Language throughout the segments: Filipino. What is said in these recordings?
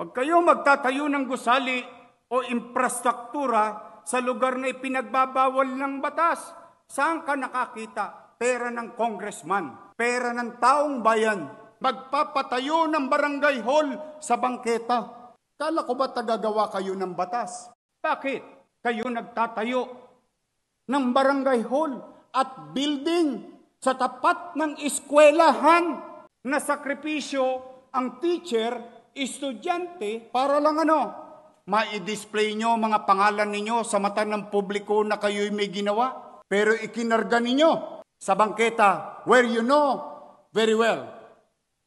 Pag kayo magtatayo ng gusali o infrastruktura sa lugar na ipinagbabawal ng batas, saan ka nakakita? Pera ng congressman, pera ng taong bayan, magpapatayo ng barangay hall sa bangketa. Kala ko ba tagagawa kayo ng batas? Bakit kayo nagtatayo ng barangay hall at building sa tapat ng eskwelahan na sakripisyo ang teacher, estudyante, para lang ma-display nyo mga pangalan ninyo sa mata ng publiko na kayo'y may ginawa. Pero ikinarga ninyo sa bangketa where you know very well.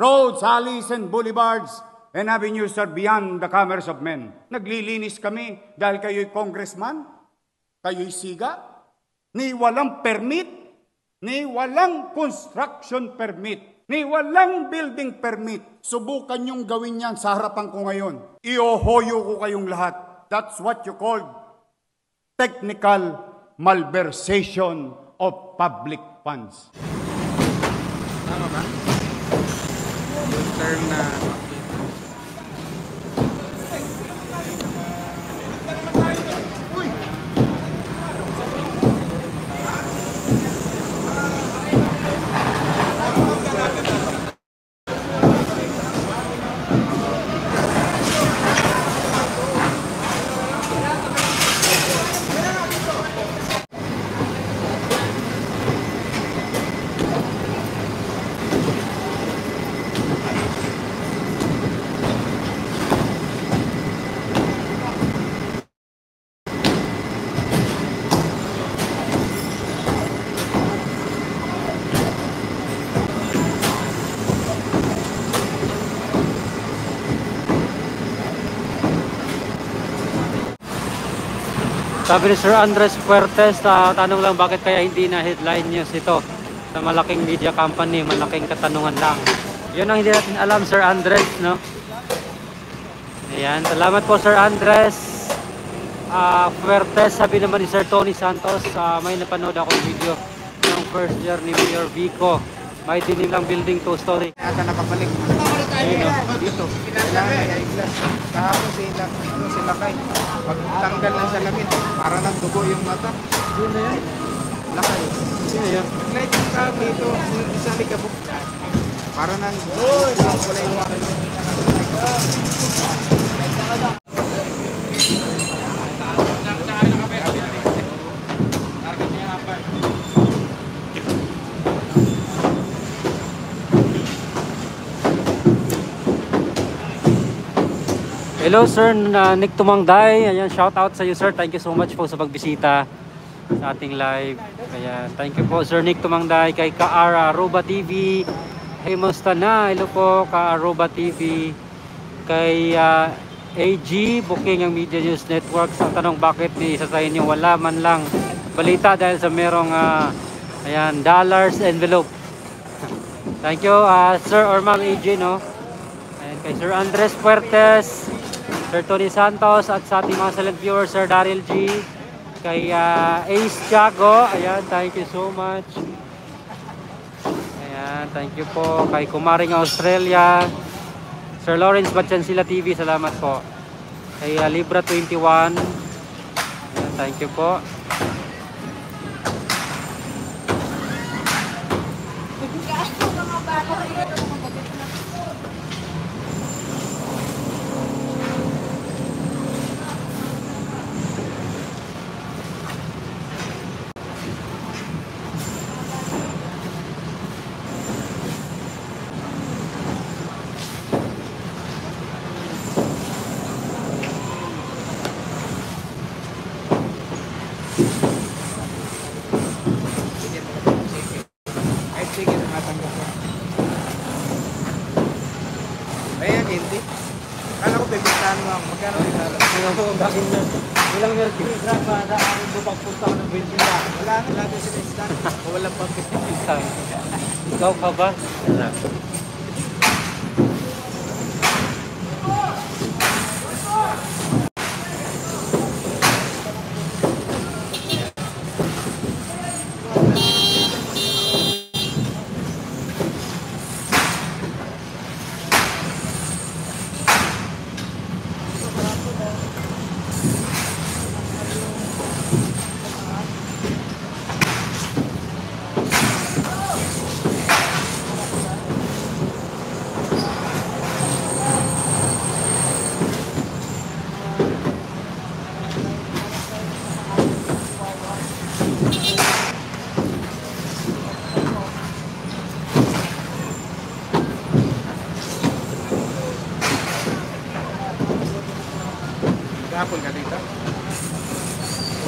Roads, alleys, and boulevards and avenues are beyond the commerce of men. Naglilinis kami dahil kayo'y congressman, kayo'y siga, ni walang permit, ni walang construction permit, ni walang building permit. Subukan niyong gawin yan sa harapan ko ngayon. Iohoyo ko kayong lahat. That's what you call technical malversation of public funds. Tama ba? Yung term na sabi ni Sir Andres Fuertes, tanong lang bakit kaya hindi na headline news ito sa malaking media company, malaking katanungan lang. Yun ang hindi natin alam, Sir Andres, no? Ayan, salamat po Sir Andres Fuertes. Sabi naman ni Sir Tony Santos, may napanood akong video ng first year ni Mayor Vico. May dinilang building 2-story. ata nakabalik. Ayun, dito. Kailangan na i-glass. Kahapon sila kay pagtanggal ng salamin, para nagdugo yung mata. Yun na yan. Lakay. Sino yan? Light ka dito, isa likabok. Para nang wala yung mata. Hello Sir Nick Tumangday. Ayan, shout out sa iyo sir. Thank you so much po sa pagbisita sa ating live. Ayan, thank you po Sir Nick Tumangday. Kay Kaara Aruba TV. Hey, musta na? Hello po Aruba TV. Kay AG Booking ang Media News Network. Ang tanong bakit ni isa sa inyo wala man lang balita dahil sa merong ayan, dollars envelope. Thank you Sir or Ma'am AG, no? Ayan, kay Sir Andres Fuertes, Sir Tony Santos, at sa ating mga silent viewers, Sir Daryl G, kay Ace Tiago, ayan, thank you so much. Ayan, thank you po. Kay Kumaring Australia, Sir Lawrence Batchansila TV, salamat po. Kay Libra 21, ayan, thank you po. Sige, nakatanggap ko. Ayan, hindi. Kala ko bibigyan mo ako. Magkano rin Ilang merti? Graba, daan bubang punta ko ng bensina. wala na din sila stand. Walang pag-bibigyan. Ikaw ka ba? Wala. Hapon ka dito?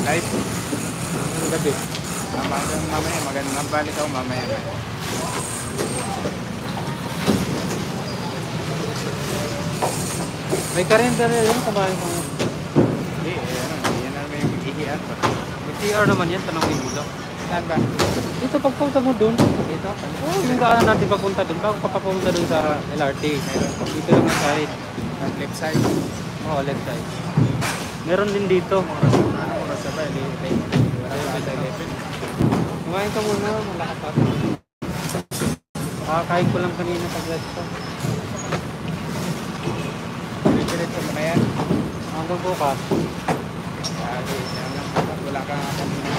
Live? Ang gabi. Mamaya, magandang balik ako mamaya. May karender yun, kumain mo. Hindi, yan naman yung ihian pa. May TR naman yan, tanongin mo lang. Saan ba? Dito, pagpunta mo dun. Dito? Oh, yung daan natin papunta dun. Bago ka papunta dun sa LRT. Dito lang ang side. Left side. Oo, left side. Meron din dito. Ano oras na ba? 11. Kumain ka muna, malakas pa. Kakakain ko lang kanina sa resto. Diretso mo na yan. Hanggang bukas. Wala ka nga kanina.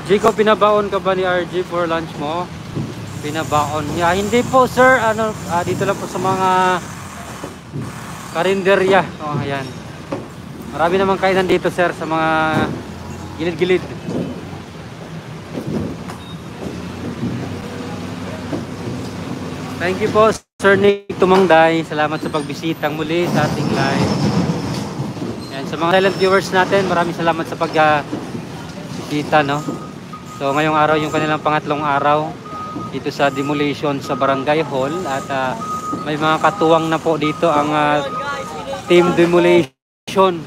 Jacob, pinabaon ka ba ni RG for lunch mo? Pinabaon niya. Hindi po sir, dito lang po sa mga karinderya. Oh, ayan. Marami namang kainan dito sir sa mga gilid-gilid. Thank you po Sir Nick Tumangday. Salamat sa pagbisitang muli sa ating live. Ayan, sa mga silent viewers natin, maraming salamat sa pagbisita, no? So ngayong araw yung kanilang pangatlong araw dito sa demolition sa Barangay Hall at may mga katuwang na po dito ang team demolition.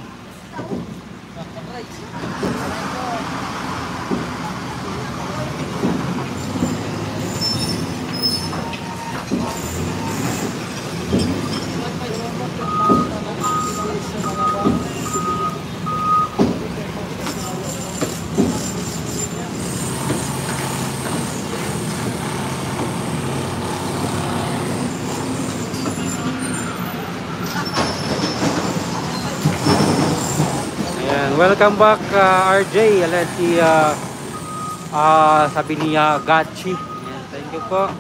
Welcome back RJ. Alam si sabi niya Gachi. Ayan, thank you po.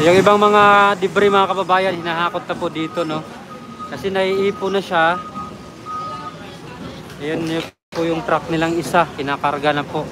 Yung ibang mga debris mga kababayan hinahakot na po dito, no? Kasi naiipo na siya. Ayan po yung truck nilang isa, kinakarga na po.